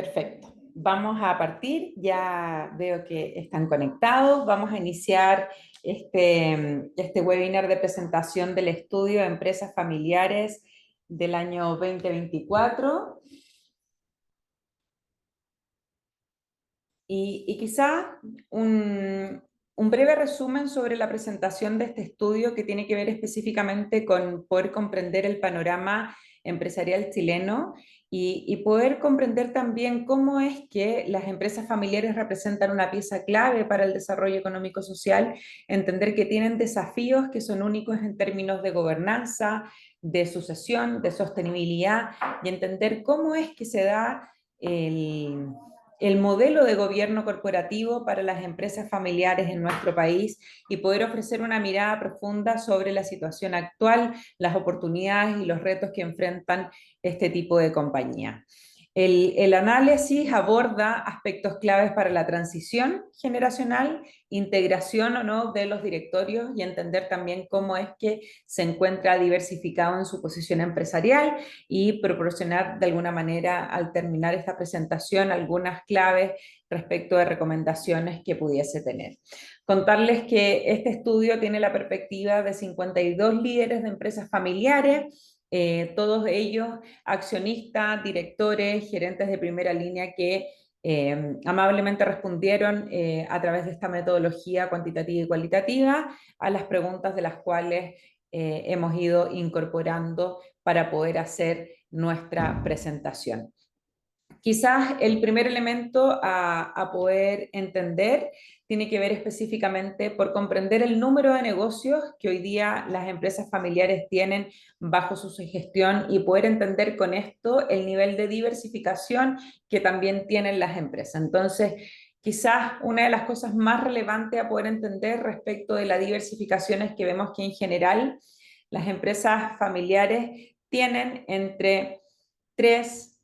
Perfecto. Vamos a partir, ya veo que están conectados. Vamos a iniciar este webinar de presentación del estudio de empresas familiares del año 2024. Y quizá un breve resumen sobre la presentación de este estudio que tiene que ver específicamente con poder comprender el panorama empresarial chileno y poder comprender también cómo es que las empresas familiares representan una pieza clave para el desarrollo económico-social, entender que tienen desafíos que son únicos en términos de gobernanza, de sucesión, de sostenibilidad, y entender cómo es que se da el modelo de gobierno corporativo para las empresas familiares en nuestro país y poder ofrecer una mirada profunda sobre la situación actual, las oportunidades y los retos que enfrentan este tipo de compañía. El análisis aborda aspectos claves para la transición generacional, integración o no de los directorios y entender también cómo es que se encuentra diversificado en su posición empresarial y proporcionar de alguna manera al terminar esta presentación algunas claves respecto de recomendaciones que pudiese tener. Contarles que este estudio tiene la perspectiva de 52 líderes de empresas familiares, todos ellos accionistas, directores, gerentes de primera línea que amablemente respondieron a través de esta metodología cuantitativa y cualitativa a las preguntas de las cuales hemos ido incorporando para poder hacer nuestra presentación. Quizás el primer elemento a poder entender tiene que ver específicamente por comprender el número de negocios que hoy día las empresas familiares tienen bajo su gestión y poder entender con esto el nivel de diversificación que también tienen las empresas. Entonces, quizás una de las cosas más relevantes a poder entender respecto de la diversificación es que vemos que en general las empresas familiares tienen entre 3,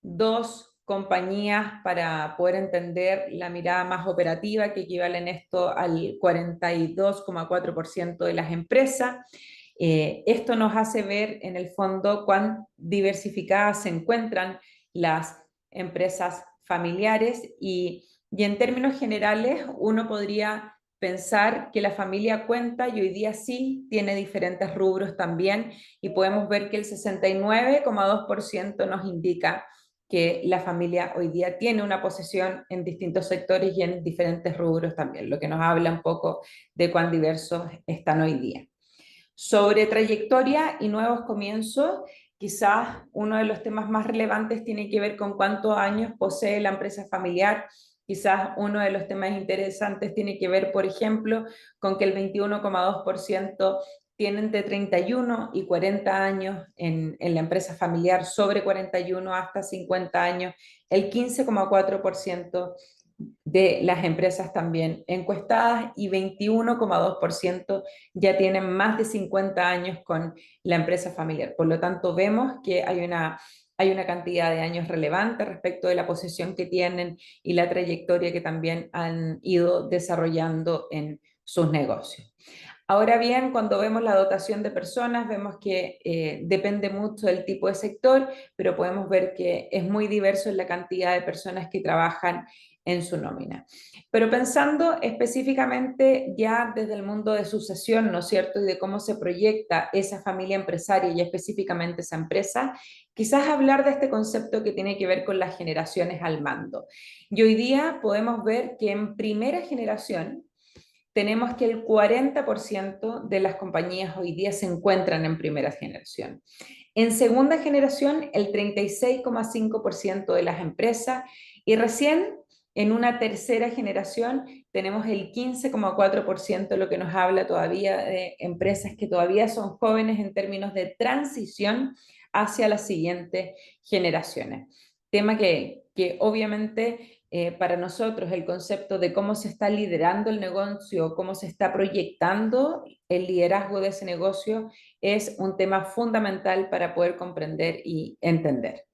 2 compañías para poder entender la mirada más operativa, que equivalen esto al 42,4% de las empresas. Esto nos hace ver en el fondo cuán diversificadas se encuentran las empresas familiares y en términos generales uno podría pensar que la familia cuenta y hoy día sí tiene diferentes rubros también y podemos ver que el 69,2% nos indica que la familia hoy día tiene una posesión en distintos sectores y en diferentes rubros también, lo que nos habla un poco de cuán diversos están hoy día. Sobre trayectoria y nuevos comienzos, quizás uno de los temas más relevantes tiene que ver con cuántos años posee la empresa familiar. Quizás uno de los temas interesantes tiene que ver, por ejemplo, con que el 21,2% tienen entre 31 y 40 años en la empresa familiar, sobre 41 hasta 50 años, el 15,4% de las empresas también encuestadas y 21,2% ya tienen más de 50 años con la empresa familiar. Por lo tanto, vemos que hay una cantidad de años relevante respecto de la posesión que tienen y la trayectoria que también han ido desarrollando en sus negocios. Ahora bien, cuando vemos la dotación de personas, vemos que depende mucho del tipo de sector, pero podemos ver que es muy diverso en la cantidad de personas que trabajan en su nómina. Pero pensando específicamente ya desde el mundo de sucesión, ¿no es cierto? Y de cómo se proyecta esa familia empresaria y específicamente esa empresa, quizás hablar de este concepto que tiene que ver con las generaciones al mando. Y hoy día podemos ver que en primera generación, tenemos que el 40% de las compañías hoy día se encuentran en primera generación. En segunda generación, el 36,5% de las empresas y recién en una tercera generación tenemos el 15,4%, lo que nos habla todavía de empresas que todavía son jóvenes en términos de transición hacia las siguientes generaciones. Tema que obviamente para nosotros el concepto de cómo se está liderando el negocio, cómo se está proyectando el liderazgo de ese negocio, es un tema fundamental para poder comprender y entender.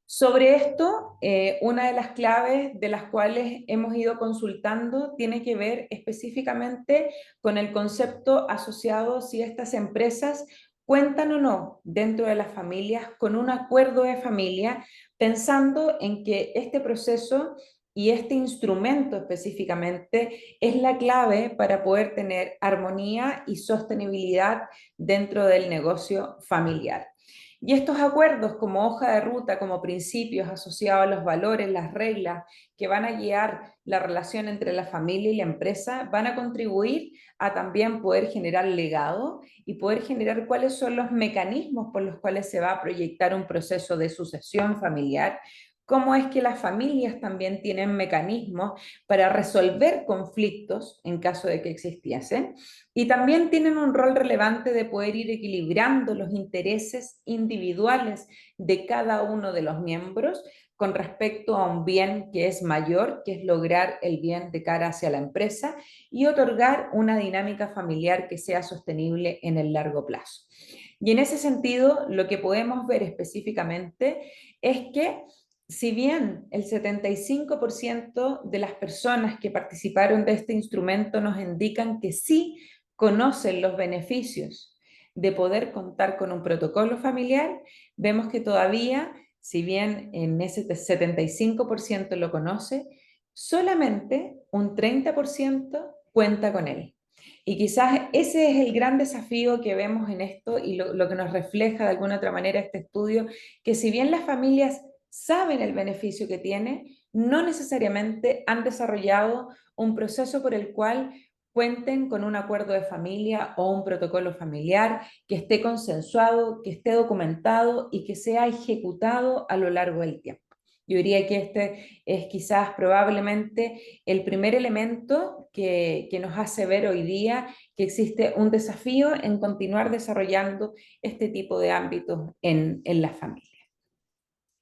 Sobre esto, una de las claves de las cuales hemos ido consultando tiene que ver específicamente con el concepto asociado si estas empresas cuentan o no dentro de las familias con un acuerdo de familia pensando en que este proceso y este instrumento específicamente es la clave para poder tener armonía y sostenibilidad dentro del negocio familiar. Y estos acuerdos como hoja de ruta, como principios asociados a los valores, las reglas que van a guiar la relación entre la familia y la empresa, van a contribuir a también poder generar legado y poder generar cuáles son los mecanismos por los cuales se va a proyectar un proceso de sucesión familiar, cómo es que las familias también tienen mecanismos para resolver conflictos en caso de que existiesen, y también tienen un rol relevante de poder ir equilibrando los intereses individuales de cada uno de los miembros con respecto a un bien que es mayor, que es lograr el bien de cara hacia la empresa y otorgar una dinámica familiar que sea sostenible en el largo plazo. Y en ese sentido, lo que podemos ver específicamente es que si bien el 75% de las personas que participaron de este instrumento nos indican que sí conocen los beneficios de poder contar con un protocolo familiar, vemos que todavía, si bien en ese 75% lo conoce, solamente un 30% cuenta con él. Y quizás ese es el gran desafío que vemos en esto y lo que nos refleja de alguna otra manera este estudio, que si bien las familias saben el beneficio que tiene, no necesariamente han desarrollado un proceso por el cual cuenten con un acuerdo de familia o un protocolo familiar que esté consensuado, que esté documentado y que sea ejecutado a lo largo del tiempo. Yo diría que este es quizás probablemente el primer elemento que nos hace ver hoy día que existe un desafío en continuar desarrollando este tipo de ámbitos en la familia.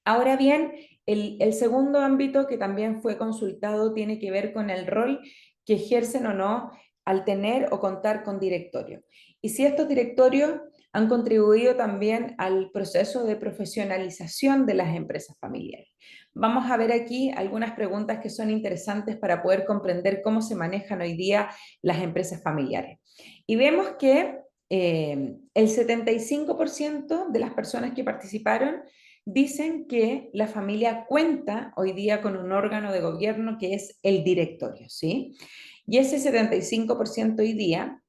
Ahora bien, el segundo ámbito que también fue consultado tiene que ver con el rol que ejercen o no al tener o contar con directorio. Y si estos directorios han contribuido también al proceso de profesionalización de las empresas familiares. Vamos a ver aquí algunas preguntas que son interesantes para poder comprender cómo se manejan hoy día las empresas familiares. Y vemos que el 75% de las personas que participaron dicen que la familia cuenta hoy día con un órgano de gobierno que es el directorio, ¿sí? Y ese 75% hoy día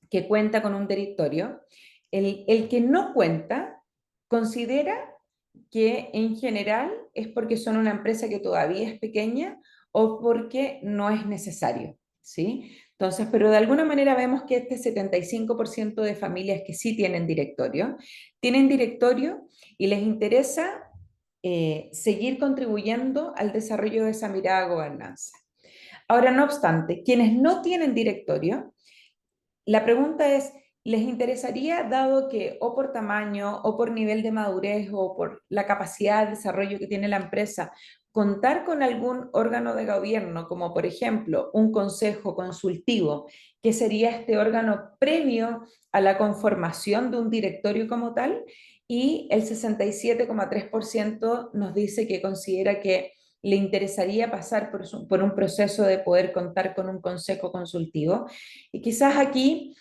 que cuenta con un directorio, el que no cuenta considera que en general es porque son una empresa que todavía es pequeña o porque no es necesario, ¿sí? Entonces, pero de alguna manera vemos que este 75% de familias que sí tienen directorio y les interesa seguir contribuyendo al desarrollo de esa mirada de gobernanza. Ahora, no obstante, quienes no tienen directorio, la pregunta es, ¿les interesaría, dado que o por tamaño, o por nivel de madurez, o por la capacidad de desarrollo que tiene la empresa, contar con algún órgano de gobierno, como por ejemplo un consejo consultivo, que sería este órgano previo a la conformación de un directorio como tal? Y el 67,3% nos dice que considera que le interesaría pasar por un proceso de poder contar con un consejo consultivo. Y quizás aquí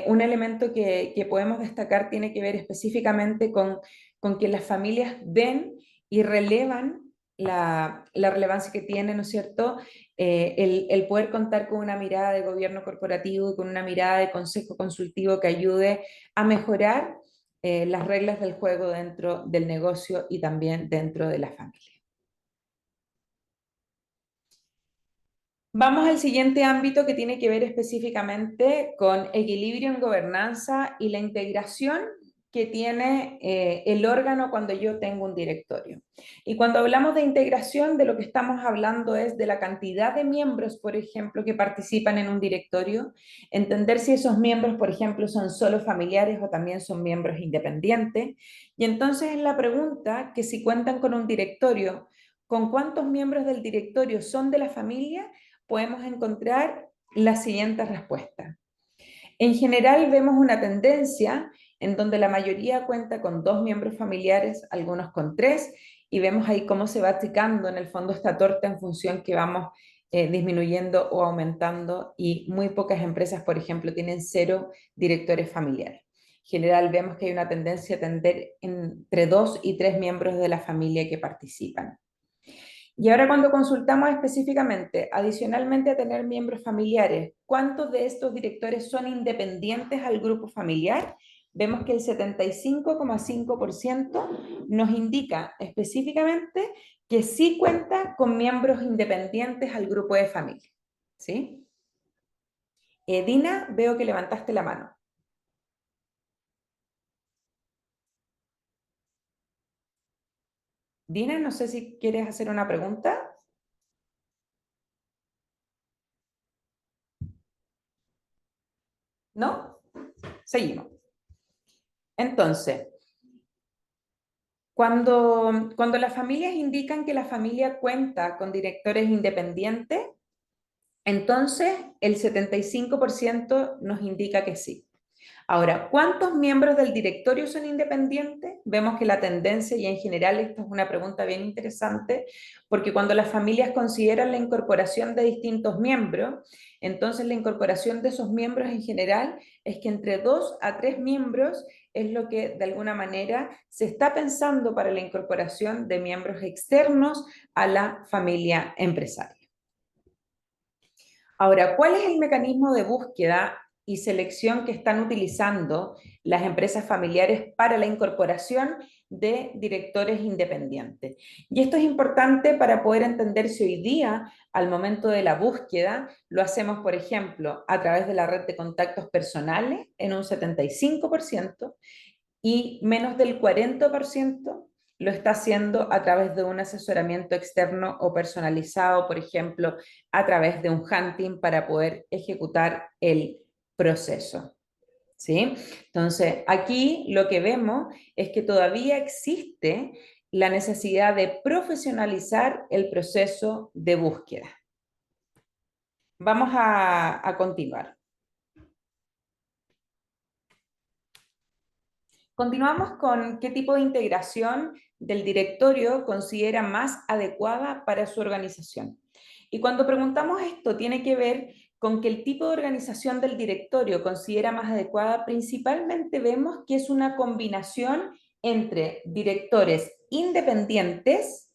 un elemento que podemos destacar tiene que ver específicamente con que las familias ven y relevan la relevancia que tiene, ¿no es cierto?, el poder contar con una mirada de gobierno corporativo y con una mirada de consejo consultivo que ayude a mejorar las reglas del juego dentro del negocio y también dentro de la familia. Vamos al siguiente ámbito que tiene que ver específicamente con equilibrio en gobernanza y la integración que tiene el órgano cuando yo tengo un directorio. Y cuando hablamos de integración, de lo que estamos hablando es de la cantidad de miembros, por ejemplo, que participan en un directorio, entender si esos miembros, por ejemplo, son solo familiares o también son miembros independientes. Y entonces es la pregunta que si cuentan con un directorio, ¿con cuántos miembros del directorio son de la familia? Podemos encontrar las siguientes respuestas. En general vemos una tendencia en donde la mayoría cuenta con 2 miembros familiares, algunos con 3, y vemos ahí cómo se va achicando en el fondo esta torta en función que vamos disminuyendo o aumentando, y muy pocas empresas, por ejemplo, tienen 0 directores familiares. general vemos que hay una tendencia a tener entre 2 y 3 miembros de la familia que participan. Y ahora cuando consultamos específicamente, adicionalmente a tener miembros familiares, ¿cuántos de estos directores son independientes al grupo familiar? Vemos que el 75,5% nos indica específicamente que sí cuenta con miembros independientes al grupo de familia. ¿Sí? Dina, veo que levantaste la mano. Dina, no sé si quieres hacer una pregunta. ¿No? Seguimos. Entonces, cuando las familias indican que la familia cuenta con directores independientes, entonces el 75% nos indica que sí. Ahora, ¿cuántos miembros del directorio son independientes? Vemos que la tendencia, y en general esta es una pregunta bien interesante, porque cuando las familias consideran la incorporación de distintos miembros, entonces la incorporación de esos miembros en general es que entre 2 a 3 miembros es lo que de alguna manera se está pensando para la incorporación de miembros externos a la familia empresaria. Ahora, ¿cuál es el mecanismo de búsqueda y selección que están utilizando las empresas familiares para la incorporación de directores independientes? Y esto es importante para poder entender si hoy día, al momento de la búsqueda, lo hacemos, por ejemplo, a través de la red de contactos personales en un 75% y menos del 40% lo está haciendo a través de un asesoramiento externo o personalizado, por ejemplo, a través de un hunting para poder ejecutar el proceso. ¿Sí? Entonces, aquí lo que vemos es que todavía existe la necesidad de profesionalizar el proceso de búsqueda. Vamos a continuar. Continuamos con qué tipo de integración del directorio considera más adecuada para su organización. Y cuando preguntamos esto, tiene que ver con que el tipo de organización del directorio considera más adecuada, principalmente vemos que es una combinación entre directores independientes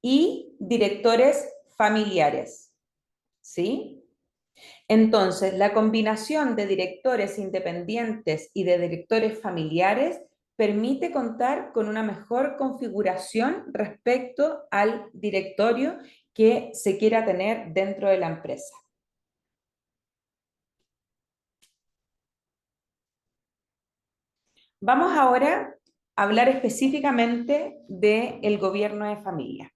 y directores familiares. ¿Sí? Entonces, la combinación de directores independientes y de directores familiares permite contar con una mejor configuración respecto al directorio que se quiera tener dentro de la empresa. Vamos ahora a hablar específicamente del gobierno de familia.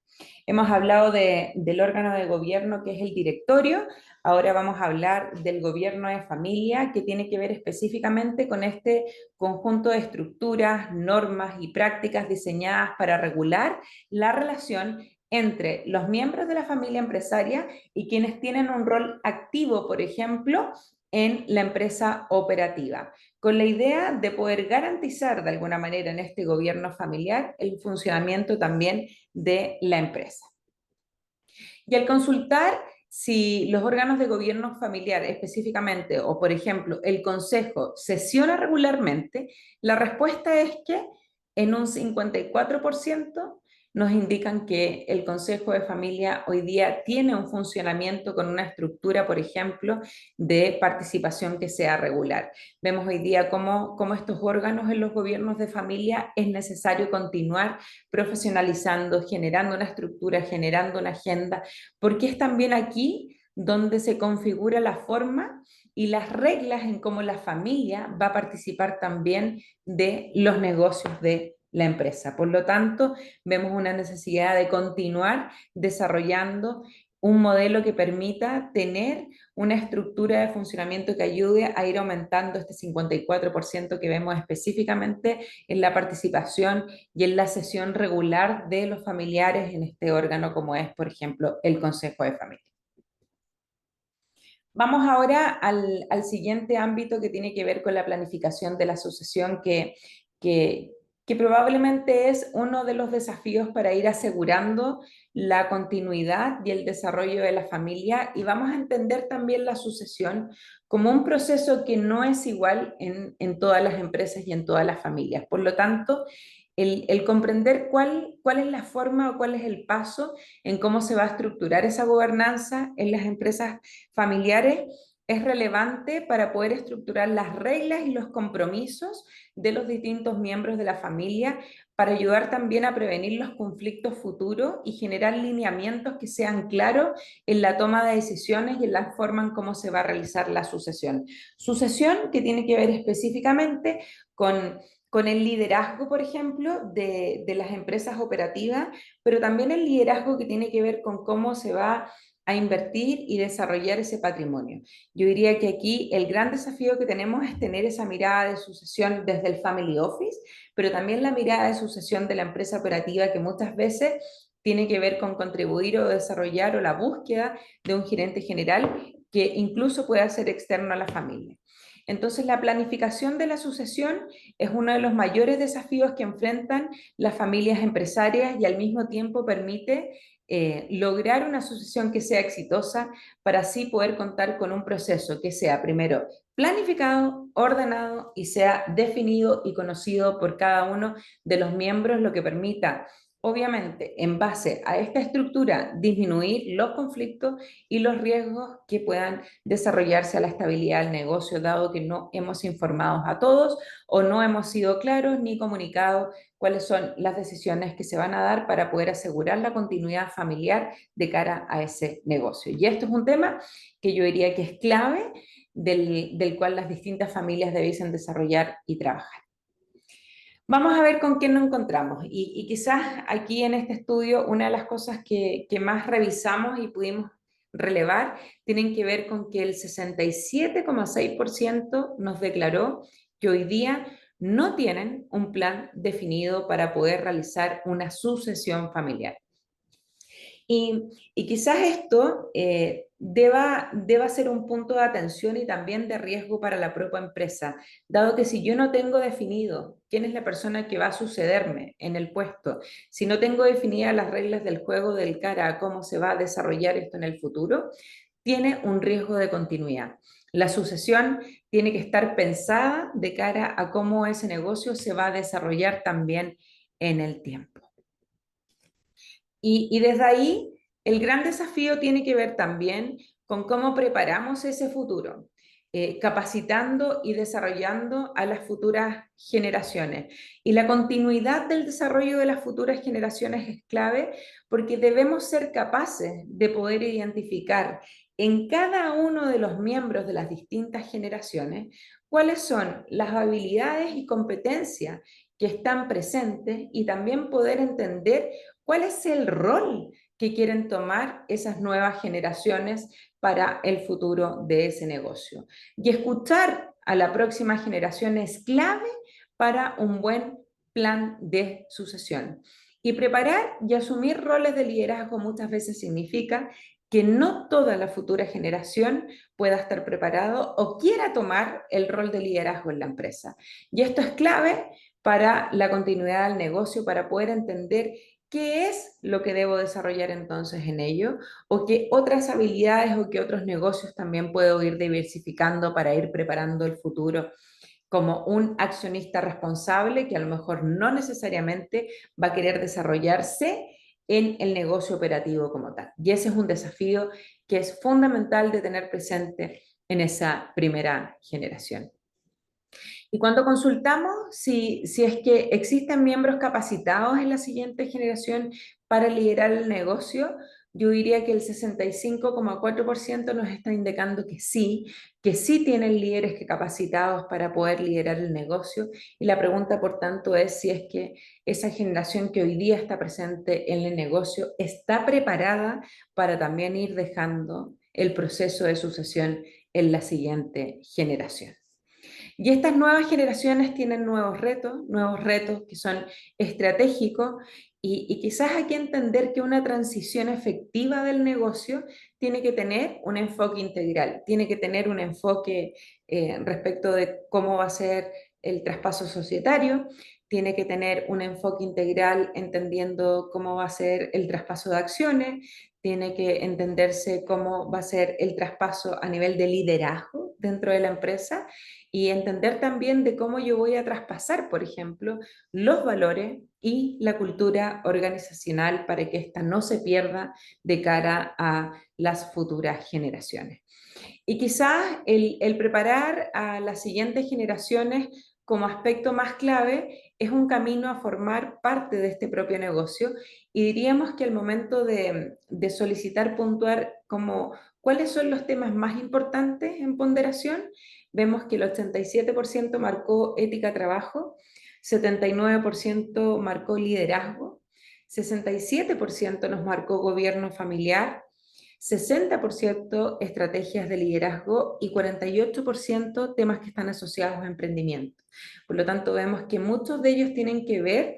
Hemos hablado del órgano de gobierno que es el directorio, ahora vamos a hablar del gobierno de familia que tiene que ver específicamente con este conjunto de estructuras, normas y prácticas diseñadas para regular la relación entre los miembros de la familia empresaria y quienes tienen un rol activo, por ejemplo, en la empresa operativa, con la idea de poder garantizar de alguna manera en este gobierno familiar el funcionamiento también de la empresa. Y al consultar si los órganos de gobierno familiar específicamente, o por ejemplo el consejo, sesiona regularmente, la respuesta es que en un 54% nos indican que el Consejo de Familia hoy día tiene un funcionamiento con una estructura, por ejemplo, de participación que sea regular. Vemos hoy día cómo estos órganos en los gobiernos de familia es necesario continuar profesionalizando, generando una estructura, generando una agenda, porque es también aquí donde se configura la forma y las reglas en cómo la familia va a participar también de los negocios de la empresa. Por lo tanto, vemos una necesidad de continuar desarrollando un modelo que permita tener una estructura de funcionamiento que ayude a ir aumentando este 54% que vemos específicamente en la participación y en la sesión regular de los familiares en este órgano, como es, por ejemplo, el Consejo de Familia. Vamos ahora al siguiente ámbito que tiene que ver con la planificación de la sucesión que que probablemente es uno de los desafíos para ir asegurando la continuidad y el desarrollo de la familia, y vamos a entender también la sucesión como un proceso que no es igual en todas las empresas y en todas las familias. Por lo tanto, el comprender cuál es la forma o cuál es el paso en cómo se va a estructurar esa gobernanza en las empresas familiares es relevante para poder estructurar las reglas y los compromisos de los distintos miembros de la familia, para ayudar también a prevenir los conflictos futuros y generar lineamientos que sean claros en la toma de decisiones y en la forma en cómo se va a realizar la sucesión. Sucesión que tiene que ver específicamente con el liderazgo, por ejemplo, de las empresas operativas, pero también el liderazgo que tiene que ver con cómo se va a invertir y desarrollar ese patrimonio. Yo diría que aquí el gran desafío que tenemos es tener esa mirada de sucesión desde el family office, pero también la mirada de sucesión de la empresa operativa, que muchas veces tiene que ver con contribuir o desarrollar o la búsqueda de un gerente general que incluso pueda ser externo a la familia. Entonces, la planificación de la sucesión es uno de los mayores desafíos que enfrentan las familias empresarias, y al mismo tiempo permite lograr una sucesión que sea exitosa, para así poder contar con un proceso que sea primero planificado, ordenado y sea definido y conocido por cada uno de los miembros, lo que permita, obviamente, en base a esta estructura, disminuir los conflictos y los riesgos que puedan desarrollarse a la estabilidad del negocio, dado que no hemos informado a todos o no hemos sido claros ni comunicado cuáles son las decisiones que se van a dar para poder asegurar la continuidad familiar de cara a ese negocio. Y esto es un tema que yo diría que es clave, del cual las distintas familias debiesen desarrollar y trabajar. Vamos a ver con qué nos encontramos. Y quizás aquí en este estudio una de las cosas que más revisamos y pudimos relevar tienen que ver con que el 67,6% nos declaró que hoy día no tienen un plan definido para poder realizar una sucesión familiar. Y quizás esto deba ser un punto de atención y también de riesgo para la propia empresa, dado que si yo no tengo definido quién es la persona que va a sucederme en el puesto, si no tengo definidas las reglas del juego del cara a cómo se va a desarrollar esto en el futuro, tiene un riesgo de continuidad. La sucesión tiene que estar pensada de cara a cómo ese negocio se va a desarrollar también en el tiempo. Y desde ahí, el gran desafío tiene que ver también con cómo preparamos ese futuro, capacitando y desarrollando a las futuras generaciones. Y la continuidad del desarrollo de las futuras generaciones es clave, porque debemos ser capaces de poder identificar en cada uno de los miembros de las distintas generaciones cuáles son las habilidades y competencias que están presentes, y también poder entender cuál es el rol que quieren tomar esas nuevas generaciones para el futuro de ese negocio. Y escuchar a la próxima generación es clave para un buen plan de sucesión. Y preparar y asumir roles de liderazgo muchas veces significa que no toda la futura generación pueda estar preparado o quiera tomar el rol de liderazgo en la empresa. Y esto es clave para la continuidad del negocio, para poder entender qué es lo que debo desarrollar entonces en ello, o qué otras habilidades o qué otros negocios también puedo ir diversificando para ir preparando el futuro como un accionista responsable que a lo mejor no necesariamente va a querer desarrollarse en el negocio operativo como tal. Y ese es un desafío que es fundamental de tener presente en esa primera generación. Y cuando consultamos si es que existen miembros capacitados en la siguiente generación para liderar el negocio, yo diría que el 65,4% nos está indicando que sí tienen líderes capacitados para poder liderar el negocio. Y la pregunta, por tanto, es si es que esa generación que hoy día está presente en el negocio está preparada para también ir dejando el proceso de sucesión en la siguiente generación. Y estas nuevas generaciones tienen nuevos retos que son estratégicos, y quizás hay que entender que una transición efectiva del negocio tiene que tener un enfoque integral, tiene que tener un enfoque respecto de cómo va a ser el traspaso societario, tiene que tener un enfoque integral entendiendo cómo va a ser el traspaso de acciones, tiene que entenderse cómo va a ser el traspaso a nivel de liderazgo dentro de la empresa y entender también de cómo yo voy a traspasar, por ejemplo, los valores y la cultura organizacional para que ésta no se pierda de cara a las futuras generaciones. Y quizás el preparar a las siguientes generaciones como aspecto más clave es un camino a formar parte de este propio negocio y diríamos que al momento de solicitar puntuar como cuáles son los temas más importantes en ponderación, vemos que el 87% marcó ética trabajo, 79% marcó liderazgo, 67% nos marcó gobierno familiar, 60% estrategias de liderazgo y 48% temas que están asociados a emprendimiento. Por lo tanto, vemos que muchos de ellos tienen que ver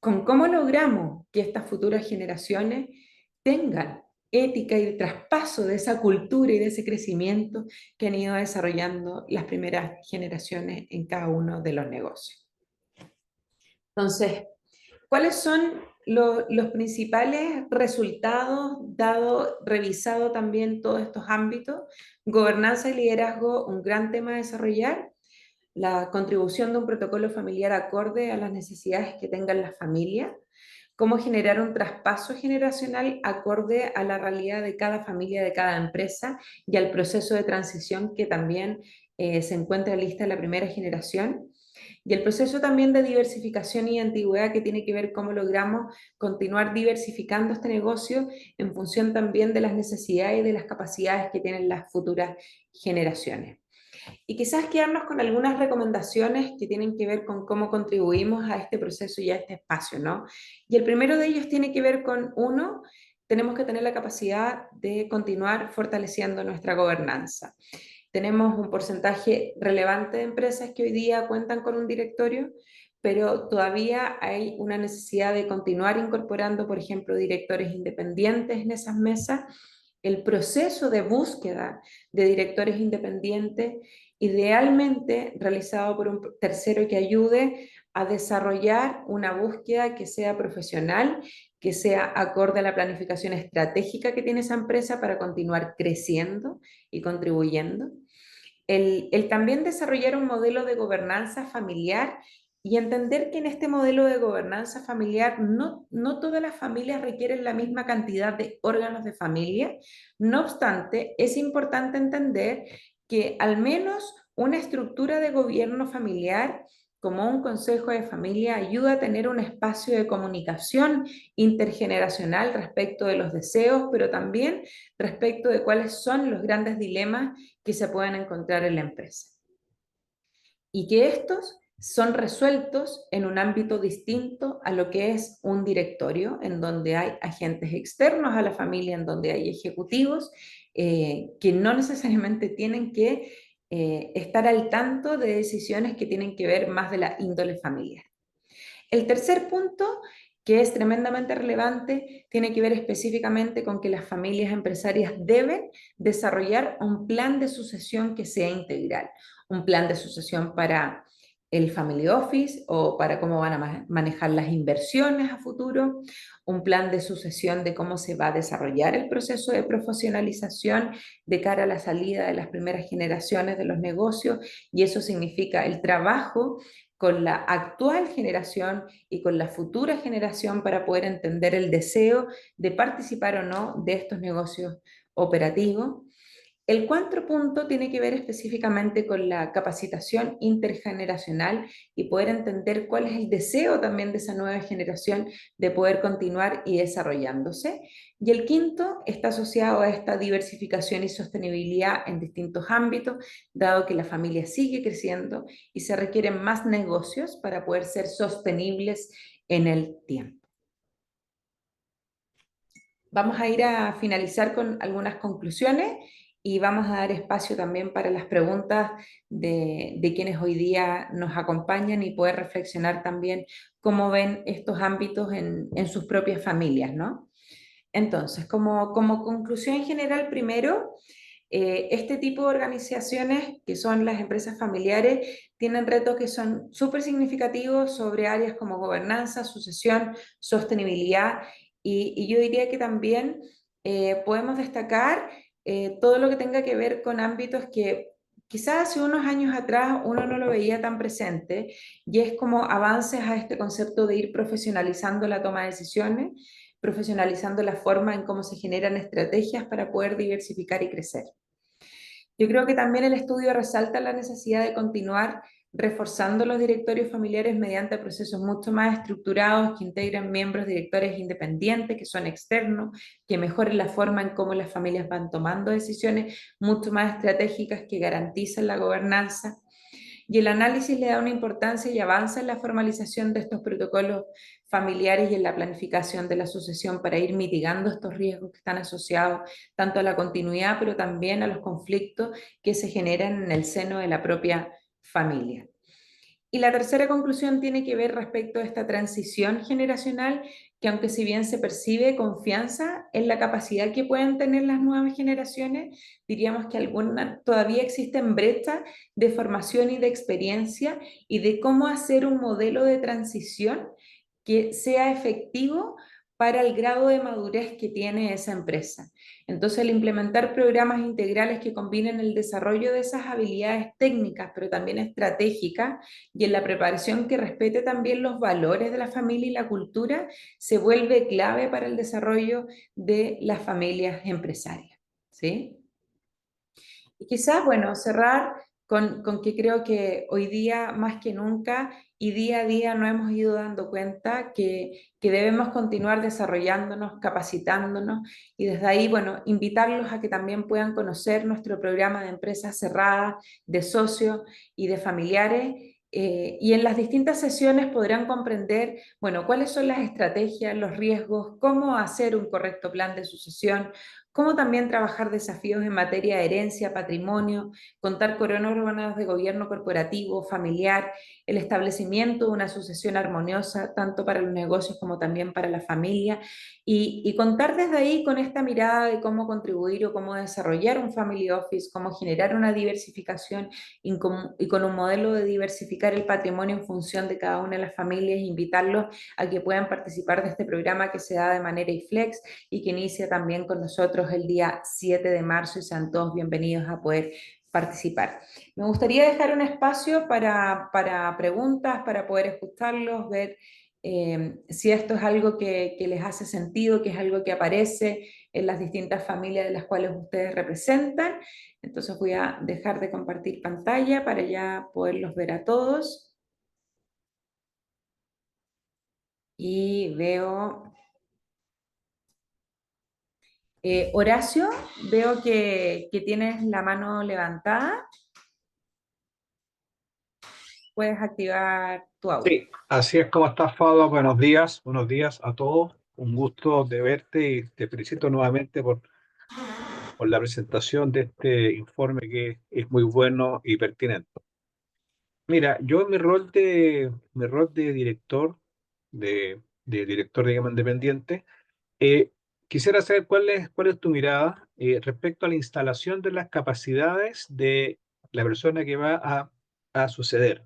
con cómo logramos que estas futuras generaciones tengan ética y traspaso de esa cultura y de ese crecimiento que han ido desarrollando las primeras generaciones en cada uno de los negocios. Entonces, ¿cuáles son los principales resultados, dado, revisado también todos estos ámbitos? Gobernanza y liderazgo, un gran tema a desarrollar. La contribución de un protocolo familiar acorde a las necesidades que tengan las familias. Cómo generar un traspaso generacional acorde a la realidad de cada familia, de cada empresa y al proceso de transición que también se encuentra lista en la primera generación. Y el proceso también de diversificación y antigüedad que tiene que ver cómo logramos continuar diversificando este negocio en función también de las necesidades y de las capacidades que tienen las futuras generaciones. Y quizás quedarnos con algunas recomendaciones que tienen que ver con cómo contribuimos a este proceso y a este espacio, ¿no? Y el primero de ellos tiene que ver con, uno, tenemos que tener la capacidad de continuar fortaleciendo nuestra gobernanza. Tenemos un porcentaje relevante de empresas que hoy día cuentan con un directorio, pero todavía hay una necesidad de continuar incorporando, por ejemplo, directores independientes en esas mesas. El proceso de búsqueda de directores independientes, idealmente realizado por un tercero que ayude a desarrollar una búsqueda que sea profesional, que sea acorde a la planificación estratégica que tiene esa empresa para continuar creciendo y contribuyendo. El también desarrollar un modelo de gobernanza familiar y entender que en este modelo de gobernanza familiar no todas las familias requieren la misma cantidad de órganos de familia. No obstante, es importante entender que al menos una estructura de gobierno familiar como un consejo de familia ayuda a tener un espacio de comunicación intergeneracional respecto de los deseos, pero también respecto de cuáles son los grandes dilemas que se pueden encontrar en la empresa. Y que estos son resueltos en un ámbito distinto a lo que es un directorio, en donde hay agentes externos a la familia, en donde hay ejecutivos que no necesariamente tienen que estar al tanto de decisiones que tienen que ver más de la índole familiar. El tercer punto, que es tremendamente relevante, tiene que ver específicamente con que las familias empresarias deben desarrollar un plan de sucesión que sea integral, un plan de sucesión para el family office o para cómo van a manejar las inversiones a futuro, un plan de sucesión de cómo se va a desarrollar el proceso de profesionalización de cara a la salida de las primeras generaciones de los negocios, y eso significa el trabajo con la actual generación y con la futura generación para poder entender el deseo de participar o no de estos negocios operativos. El cuarto punto tiene que ver específicamente con la capacitación intergeneracional y poder entender cuál es el deseo también de esa nueva generación de poder continuar y desarrollándose. Y el quinto está asociado a esta diversificación y sostenibilidad en distintos ámbitos, dado que la familia sigue creciendo y se requieren más negocios para poder ser sostenibles en el tiempo. Vamos a ir a finalizar con algunas conclusiones y vamos a dar espacio también para las preguntas de quienes hoy día nos acompañan y poder reflexionar también cómo ven estos ámbitos en sus propias familias, ¿no? Entonces, como conclusión general, primero, este tipo de organizaciones, que son las empresas familiares, tienen retos que son súper significativos sobre áreas como gobernanza, sucesión, sostenibilidad, y yo diría que también podemos destacar todo lo que tenga que ver con ámbitos que quizás hace unos años atrás uno no lo veía tan presente, y es como avances a este concepto de ir profesionalizando la toma de decisiones, profesionalizando la forma en cómo se generan estrategias para poder diversificar y crecer. Yo creo que también el estudio resalta la necesidad de continuar reforzando los directorios familiares mediante procesos mucho más estructurados que integren miembros directores independientes, que son externos, que mejoren la forma en cómo las familias van tomando decisiones mucho más estratégicas que garanticen la gobernanza. Y el análisis le da una importancia y avanza en la formalización de estos protocolos familiares y en la planificación de la sucesión para ir mitigando estos riesgos que están asociados tanto a la continuidad, pero también a los conflictos que se generan en el seno de la propia familia. Y la tercera conclusión tiene que ver respecto a esta transición generacional, que aunque si bien se percibe confianza en la capacidad que pueden tener las nuevas generaciones, diríamos que todavía existen brechas de formación y de experiencia y de cómo hacer un modelo de transición que sea efectivo para el grado de madurez que tiene esa empresa. Entonces, el implementar programas integrales que combinen el desarrollo de esas habilidades técnicas, pero también estratégicas, y en la preparación que respete también los valores de la familia y la cultura, se vuelve clave para el desarrollo de las familias empresarias. ¿Sí? Y quizás, bueno, cerrar con que creo que hoy día más que nunca y día a día nos hemos ido dando cuenta que debemos continuar desarrollándonos, capacitándonos y desde ahí, bueno, invitarlos a que también puedan conocer nuestro programa de empresas cerradas, de socios y de familiares. Y en las distintas sesiones podrán comprender, bueno, cuáles son las estrategias, los riesgos, cómo hacer un correcto plan de sucesión, cómo también trabajar desafíos en materia de herencia, patrimonio, contar con órganos de gobierno corporativo, familiar, el establecimiento de una sucesión armoniosa, tanto para los negocios como también para la familia, y contar desde ahí con esta mirada de cómo contribuir o cómo desarrollar un family office, cómo generar una diversificación y con un modelo de diversificar el patrimonio en función de cada una de las familias, invitarlos a que puedan participar de este programa que se da de manera iFlex y que inicia también con nosotros el día 7 de marzo y sean todos bienvenidos a poder participar. Me gustaría dejar un espacio para preguntas, para poder escucharlos, ver si esto es algo que les hace sentido, que es algo que aparece en las distintas familias de las cuales ustedes representan. Entonces voy a dejar de compartir pantalla para ya poderlos ver a todos. Y veo Horacio, veo que tienes la mano levantada. Puedes activar tu audio. Sí, así es como estás, Fado. Buenos días a todos. Un gusto de verte y te felicito nuevamente por la presentación de este informe que es muy bueno y pertinente. Mira, yo en mi rol de director, de director, digamos, independiente, eh, quisiera saber cuál es tu mirada respecto a la instalación de las capacidades de la persona que va a suceder.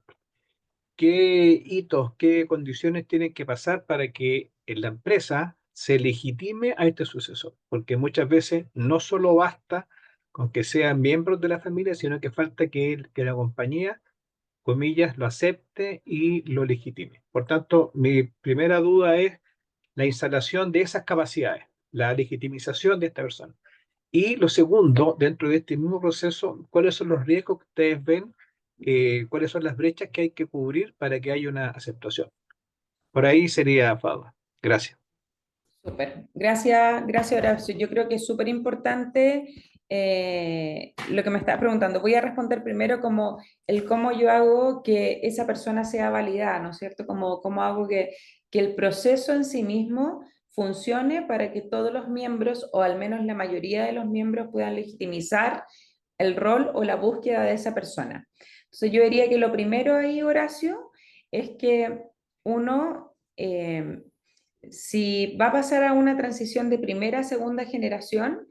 ¿Qué hitos, qué condiciones tienen que pasar para que en la empresa se legitime a este sucesor? Porque muchas veces no solo basta con que sean miembros de la familia, sino que falta que la compañía, comillas, lo acepte y lo legitime. Por tanto, mi primera duda es la instalación de esas capacidades, la legitimización de esta persona. Y lo segundo, dentro de este mismo proceso, ¿cuáles son los riesgos que ustedes ven? ¿Cuáles son las brechas que hay que cubrir para que haya una aceptación? Por ahí sería, Fado. Gracias. Súper. Gracias Horacio. Yo creo que es súper importante lo que me estás preguntando. Voy a responder primero como el cómo yo hago que esa persona sea validada, ¿no es cierto? Cómo hago que el proceso en sí mismo funcione para que todos los miembros, o al menos la mayoría de los miembros, puedan legitimizar el rol o la búsqueda de esa persona. Entonces yo diría que lo primero ahí, Horacio, es que uno... si va a pasar a una transición de primera a segunda generación,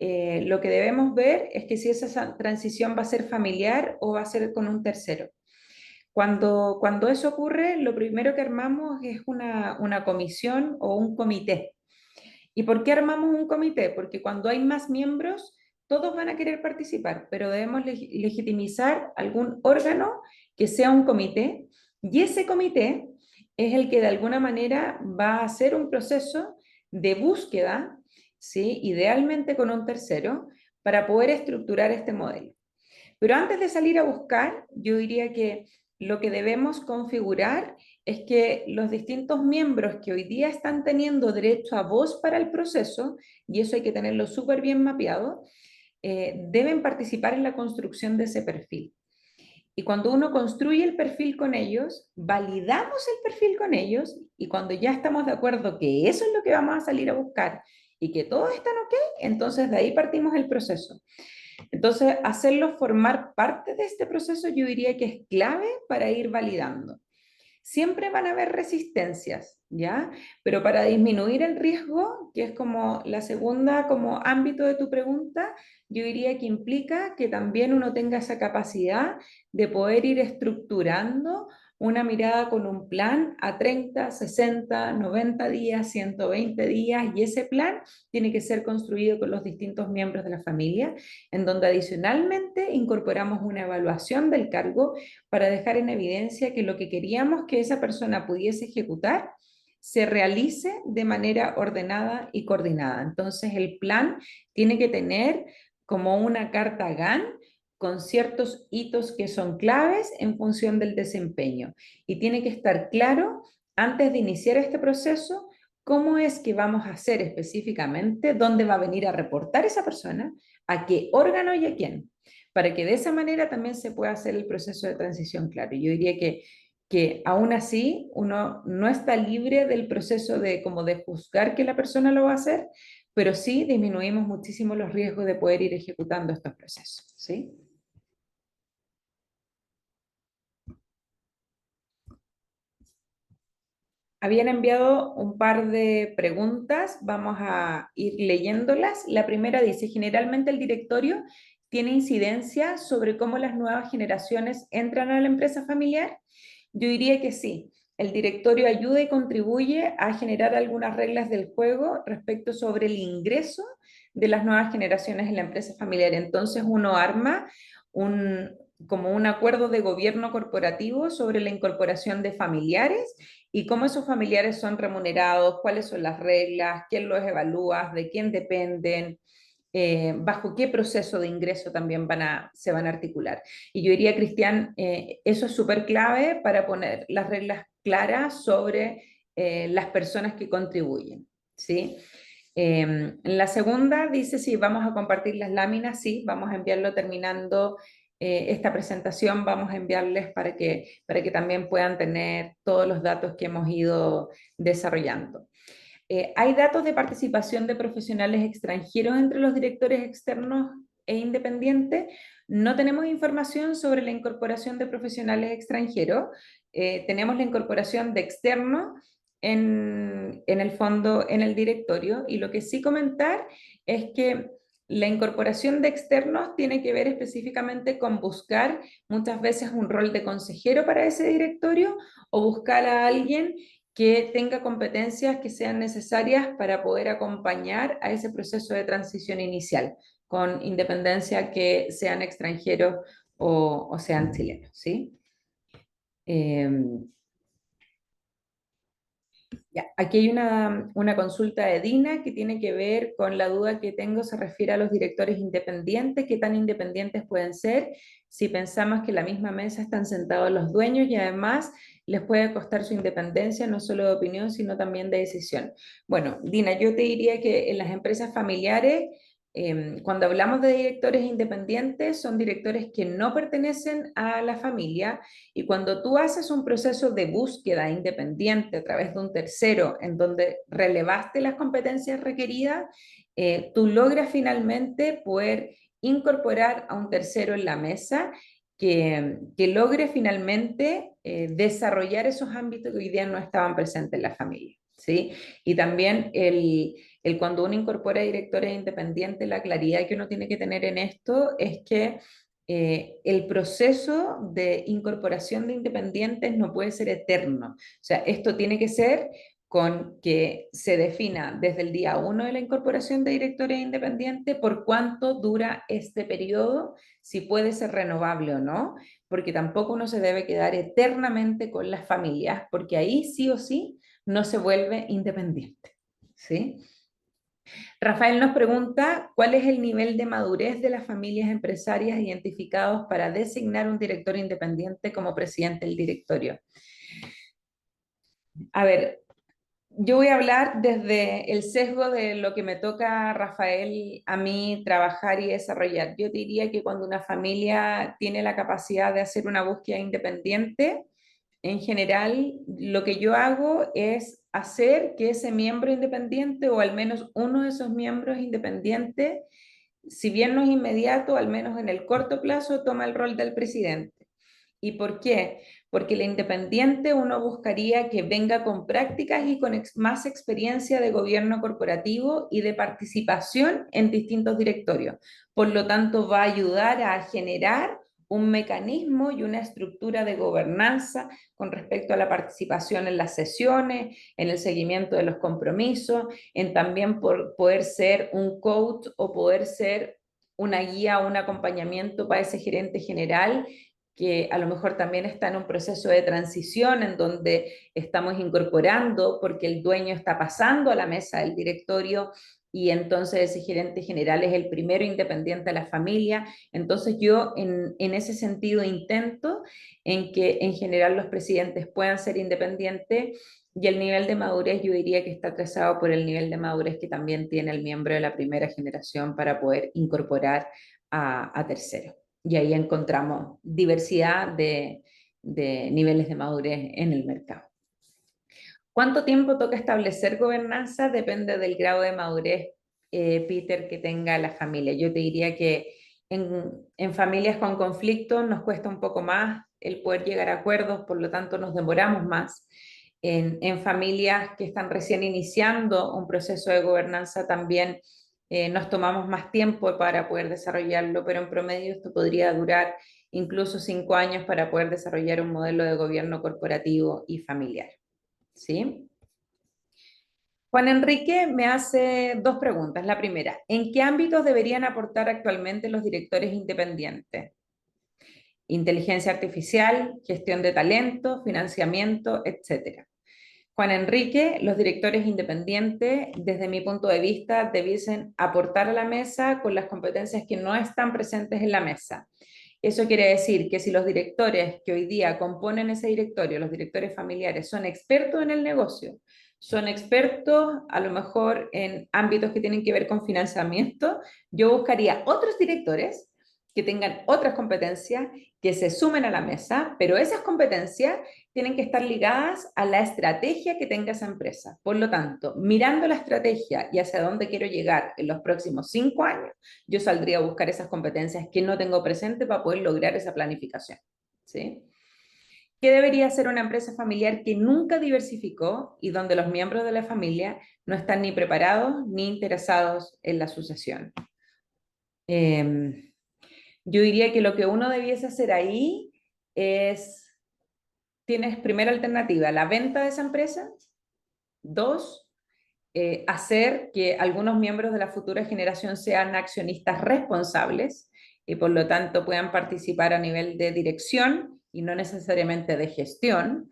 lo que debemos ver es que si esa transición va a ser familiar o va a ser con un tercero. Cuando eso ocurre, lo primero que armamos es una comisión o un comité. ¿Y por qué armamos un comité? Porque cuando hay más miembros, todos van a querer participar, pero debemos legitimizar algún órgano que sea un comité, y ese comité es el que de alguna manera va a hacer un proceso de búsqueda, ¿sí? Idealmente con un tercero, para poder estructurar este modelo. Pero antes de salir a buscar, yo diría que lo que debemos configurar es que los distintos miembros que hoy día están teniendo derecho a voz para el proceso, y eso hay que tenerlo súper bien mapeado, deben participar en la construcción de ese perfil. Y cuando uno construye el perfil con ellos, validamos el perfil con ellos, y cuando ya estamos de acuerdo que eso es lo que vamos a salir a buscar y que todos están ok, entonces de ahí partimos el proceso. Entonces, hacerlos formar parte de este proceso yo diría que es clave para ir validando. Siempre van a haber resistencias, ¿ya? Pero para disminuir el riesgo, que es como la segunda como ámbito de tu pregunta, yo diría que implica que también uno tenga esa capacidad de poder ir estructurando una mirada con un plan a 30, 60, 90 días, 120 días, y ese plan tiene que ser construido con los distintos miembros de la familia, en donde adicionalmente incorporamos una evaluación del cargo para dejar en evidencia que lo que queríamos que esa persona pudiese ejecutar se realice de manera ordenada y coordinada. Entonces el plan tiene que tener como una carta GAN con ciertos hitos que son claves en función del desempeño, y tiene que estar claro antes de iniciar este proceso cómo es que vamos a hacer específicamente, dónde va a venir a reportar esa persona, a qué órgano y a quién, para que de esa manera también se pueda hacer el proceso de transición claro. Yo diría que aún así uno no está libre del proceso de como de juzgar que la persona lo va a hacer, pero sí disminuimos muchísimo los riesgos de poder ir ejecutando estos procesos, ¿sí? Habían enviado un par de preguntas, vamos a ir leyéndolas. La primera dice, generalmente el directorio tiene incidencia sobre cómo las nuevas generaciones entran a la empresa familiar. Yo diría que sí. El directorio ayuda y contribuye a generar algunas reglas del juego respecto sobre el ingreso de las nuevas generaciones en la empresa familiar. Entonces uno arma un, como un acuerdo de gobierno corporativo sobre la incorporación de familiares y cómo esos familiares son remunerados, cuáles son las reglas, quién los evalúa, de quién dependen, bajo qué proceso de ingreso también se van a articular. Y yo diría, Cristian, eso es súper clave para poner las reglas claras sobre las personas que contribuyen, ¿sí? En la segunda dice, sí, vamos a compartir las láminas, sí, vamos a enviarlo terminando esta presentación, vamos a enviarles para que también puedan tener todos los datos que hemos ido desarrollando. ¿Hay datos de participación de profesionales extranjeros entre los directores externos e independientes? No tenemos información sobre la incorporación de profesionales extranjeros. Tenemos la incorporación de externos en el fondo, en el directorio, y lo que sí comentar es que la incorporación de externos tiene que ver específicamente con buscar muchas veces un rol de consejero para ese directorio, o buscar a alguien que tenga competencias que sean necesarias para poder acompañar a ese proceso de transición inicial, con independencia que sean extranjeros o sean chilenos, ¿sí? Ya, aquí hay una consulta de Dina que tiene que ver con la duda que tengo, se refiere a los directores independientes, qué tan independientes pueden ser si pensamos que en la misma mesa están sentados los dueños y además les puede costar su independencia, no solo de opinión, sino también de decisión. Bueno, Dina, yo te diría que en las empresas familiares, cuando hablamos de directores independientes, son directores que no pertenecen a la familia, y cuando tú haces un proceso de búsqueda independiente a través de un tercero en donde relevaste las competencias requeridas, tú logras finalmente poder incorporar a un tercero en la mesa que logre finalmente desarrollar esos ámbitos que hoy día no estaban presentes en la familia, ¿sí? Y también el cuando uno incorpora directores independientes, la claridad que uno tiene que tener en esto es que el proceso de incorporación de independientes no puede ser eterno. O sea, esto tiene que ser con que se defina desde el día 1 de la incorporación de directores independientes por cuánto dura este periodo, si puede ser renovable o no, porque tampoco uno se debe quedar eternamente con las familias, porque ahí sí o sí no se vuelve independiente. ¿Sí? Rafael nos pregunta, ¿cuál es el nivel de madurez de las familias empresarias identificados para designar un director independiente como presidente del directorio? A ver, yo voy a hablar desde el sesgo de lo que me toca, Rafael, a mí trabajar y desarrollar. Yo diría que cuando una familia tiene la capacidad de hacer una búsqueda independiente, en general, lo que yo hago es hacer que ese miembro independiente, o al menos uno de esos miembros independientes, si bien no es inmediato, al menos en el corto plazo, toma el rol del presidente. ¿Y por qué? Porque el independiente uno buscaría que venga con prácticas y con más experiencia de gobierno corporativo y de participación en distintos directorios. Por lo tanto, va a ayudar a generar un mecanismo y una estructura de gobernanza con respecto a la participación en las sesiones, en el seguimiento de los compromisos, en también por poder ser un coach o poder ser una guía o un acompañamiento para ese gerente general que a lo mejor también está en un proceso de transición en donde estamos incorporando porque el dueño está pasando a la mesa del directorio y entonces ese gerente general es el primero independiente de la familia. Entonces yo en ese sentido intento en que en general los presidentes puedan ser independientes y el nivel de madurez yo diría que está trazado por el nivel de madurez que también tiene el miembro de la primera generación para poder incorporar a terceros. Y ahí encontramos diversidad de niveles de madurez en el mercado. ¿Cuánto tiempo toca establecer gobernanza? Depende del grado de madurez, Peter, que tenga la familia. Yo te diría que en familias con conflictos nos cuesta un poco más el poder llegar a acuerdos, por lo tanto nos demoramos más. En familias que están recién iniciando un proceso de gobernanza también nos tomamos más tiempo para poder desarrollarlo, pero en promedio esto podría durar incluso 5 años para poder desarrollar un modelo de gobierno corporativo y familiar. ¿Sí? Juan Enrique me hace 2 preguntas. La primera, ¿en qué ámbitos deberían aportar actualmente los directores independientes? Inteligencia artificial, gestión de talento, financiamiento, etcétera. Juan Enrique, los directores independientes, desde mi punto de vista, debiesen aportar a la mesa con las competencias que no están presentes en la mesa. Eso quiere decir que si los directores que hoy día componen ese directorio, los directores familiares, son expertos en el negocio, son expertos a lo mejor en ámbitos que tienen que ver con financiamiento, yo buscaría otros directores que tengan otras competencias, que se sumen a la mesa, pero esas competencias tienen que estar ligadas a la estrategia que tenga esa empresa. Por lo tanto, mirando la estrategia y hacia dónde quiero llegar en los próximos 5 años, yo saldría a buscar esas competencias que no tengo presente para poder lograr esa planificación. ¿Sí? ¿Qué debería hacer una empresa familiar que nunca diversificó y donde los miembros de la familia no están ni preparados ni interesados en la sucesión? Yo diría que lo que uno debiese hacer ahí es, tienes primera alternativa, la venta de esa empresa. 2, hacer que algunos miembros de la futura generación sean accionistas responsables y por lo tanto puedan participar a nivel de dirección y no necesariamente de gestión.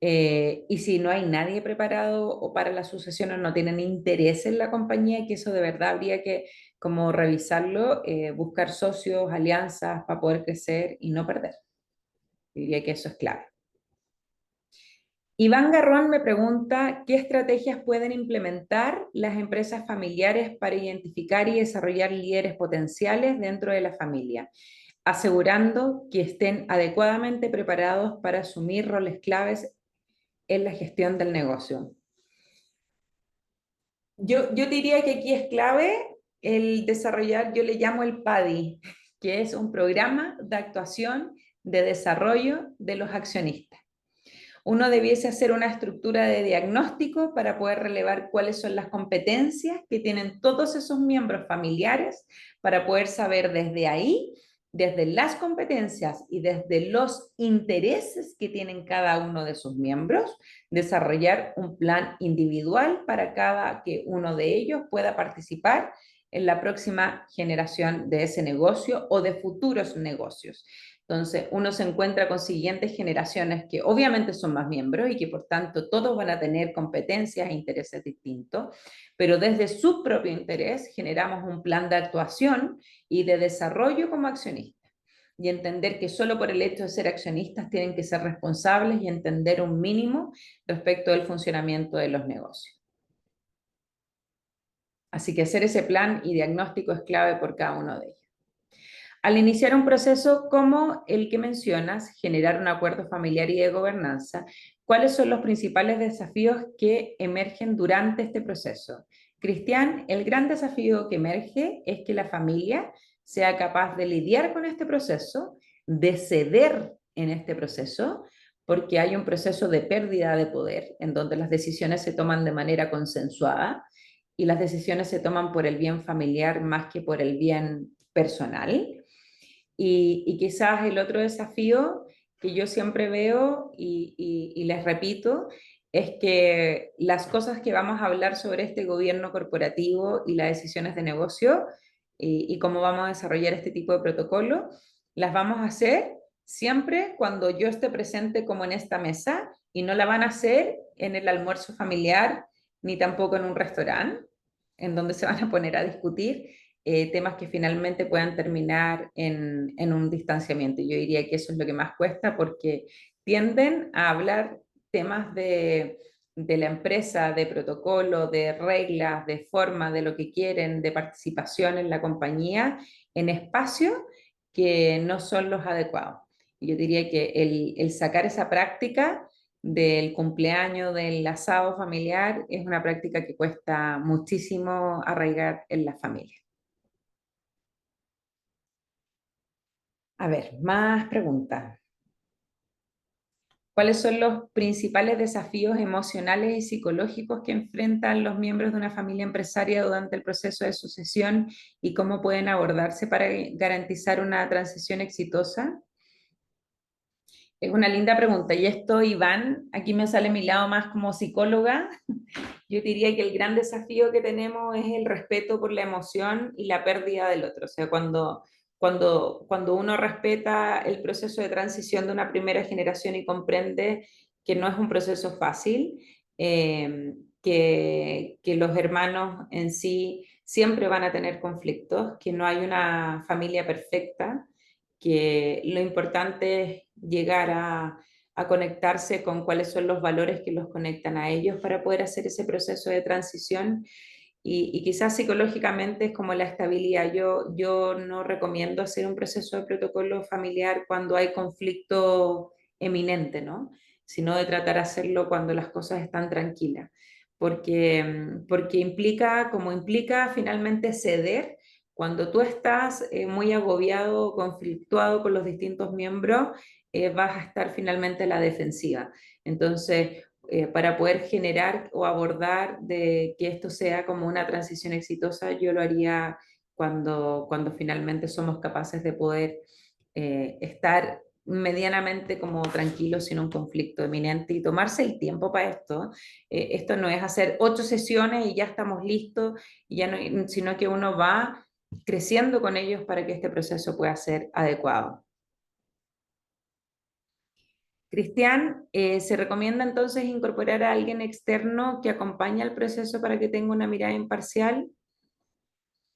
Y si no hay nadie preparado o para la sucesión o no tienen interés en la compañía, que eso de verdad habría que como revisarlo, buscar socios, alianzas para poder crecer y no perder. Diría que eso es clave. Iván Garrón me pregunta, ¿qué estrategias pueden implementar las empresas familiares para identificar y desarrollar líderes potenciales dentro de la familia, asegurando que estén adecuadamente preparados para asumir roles claves en la gestión del negocio? Yo diría que aquí es clave el desarrollar, yo le llamo el PADI, que es un programa de actuación de desarrollo de los accionistas. Uno debiese hacer una estructura de diagnóstico para poder relevar cuáles son las competencias que tienen todos esos miembros familiares, para poder saber desde ahí, desde las competencias y desde los intereses que tienen cada uno de sus miembros, desarrollar un plan individual para cada que uno de ellos pueda participar en la próxima generación de ese negocio o de futuros negocios. Entonces, uno se encuentra con siguientes generaciones que obviamente son más miembros y que por tanto todos van a tener competencias e intereses distintos, pero desde su propio interés generamos un plan de actuación y de desarrollo como accionistas. Y entender que solo por el hecho de ser accionistas tienen que ser responsables y entender un mínimo respecto del funcionamiento de los negocios. Así que hacer ese plan y diagnóstico es clave por cada uno de ellos. Al iniciar un proceso como el que mencionas, generar un acuerdo familiar y de gobernanza, ¿cuáles son los principales desafíos que emergen durante este proceso? Cristian, el gran desafío que emerge es que la familia sea capaz de lidiar con este proceso, de ceder en este proceso, porque hay un proceso de pérdida de poder, en donde las decisiones se toman de manera consensuada y las decisiones se toman por el bien familiar más que por el bien personal. Y quizás el otro desafío que yo siempre veo y les repito es que las cosas que vamos a hablar sobre este gobierno corporativo y las decisiones de negocio y cómo vamos a desarrollar este tipo de protocolo, las vamos a hacer siempre cuando yo esté presente como en esta mesa y no la van a hacer en el almuerzo familiar ni tampoco en un restaurante en donde se van a poner a discutir temas que finalmente puedan terminar en un distanciamiento. Yo diría que eso es lo que más cuesta porque tienden a hablar temas de la empresa, de protocolo, de reglas, de forma, de lo que quieren, de participación en la compañía, en espacios que no son los adecuados. Yo diría que el sacar esa práctica del cumpleaños, del asado familiar, es una práctica que cuesta muchísimo arraigar en la familia. A ver, más preguntas. ¿Cuáles son los principales desafíos emocionales y psicológicos que enfrentan los miembros de una familia empresaria durante el proceso de sucesión y cómo pueden abordarse para garantizar una transición exitosa? Es una linda pregunta. Y esto, Iván, aquí me sale mi lado más como psicóloga. Yo diría que el gran desafío que tenemos es el respeto por la emoción y la pérdida del otro. O sea, cuando uno respeta el proceso de transición de una primera generación y comprende que no es un proceso fácil, que los hermanos en sí siempre van a tener conflictos, que no hay una familia perfecta, que lo importante es llegar a conectarse con cuáles son los valores que los conectan a ellos para poder hacer ese proceso de transición y quizás psicológicamente es como la estabilidad. Yo no recomiendo hacer un proceso de protocolo familiar cuando hay conflicto eminente, ¿no? Sino de tratar de hacerlo cuando las cosas están tranquilas, porque implica, como implica finalmente ceder, cuando tú estás muy agobiado, conflictuado con los distintos miembros, vas a estar finalmente a la defensiva. Entonces, para poder generar o abordar de que esto sea como una transición exitosa, yo lo haría cuando finalmente somos capaces de poder estar medianamente como tranquilos sin un conflicto eminente y tomarse el tiempo para esto. Esto no es hacer 8 sesiones y ya estamos listos, y ya no, sino que uno va creciendo con ellos para que este proceso pueda ser adecuado. Cristian, ¿se recomienda entonces incorporar a alguien externo que acompañe al proceso para que tenga una mirada imparcial?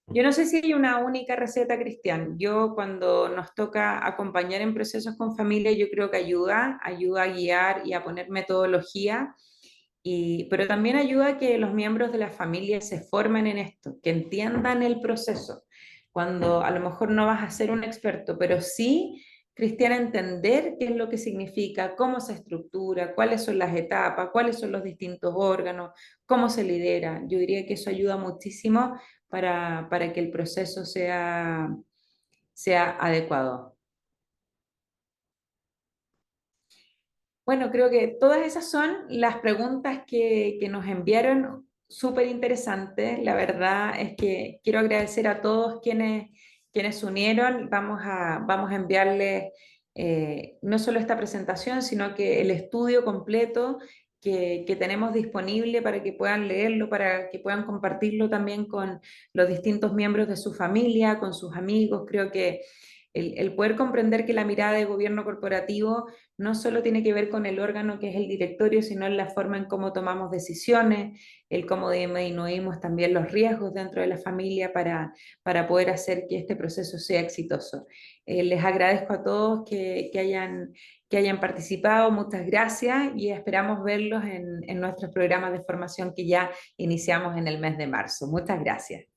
Yo no sé si hay una única receta, Cristian. Yo cuando nos toca acompañar en procesos con familia, yo creo que ayuda a guiar y a poner metodología, pero también ayuda a que los miembros de la familia se formen en esto, que entiendan el proceso. Cuando a lo mejor no vas a ser un experto, pero sí, Cristian, entender qué es lo que significa, cómo se estructura, cuáles son las etapas, cuáles son los distintos órganos, cómo se lidera. Yo diría que eso ayuda muchísimo para que el proceso sea adecuado. Bueno, creo que todas esas son las preguntas que nos enviaron, súper interesantes. La verdad es que quiero agradecer a todos quienes se unieron. Vamos a enviarles no solo esta presentación, sino que el estudio completo que tenemos disponible para que puedan leerlo, para que puedan compartirlo también con los distintos miembros de su familia, con sus amigos. Creo que el poder comprender que la mirada de gobierno corporativo no solo tiene que ver con el órgano que es el directorio, sino en la forma en cómo tomamos decisiones, el cómo disminuimos también los riesgos dentro de la familia para poder hacer que este proceso sea exitoso. Les agradezco a todos que hayan participado, muchas gracias y esperamos verlos en nuestros programas de formación que ya iniciamos en el mes de marzo. Muchas gracias.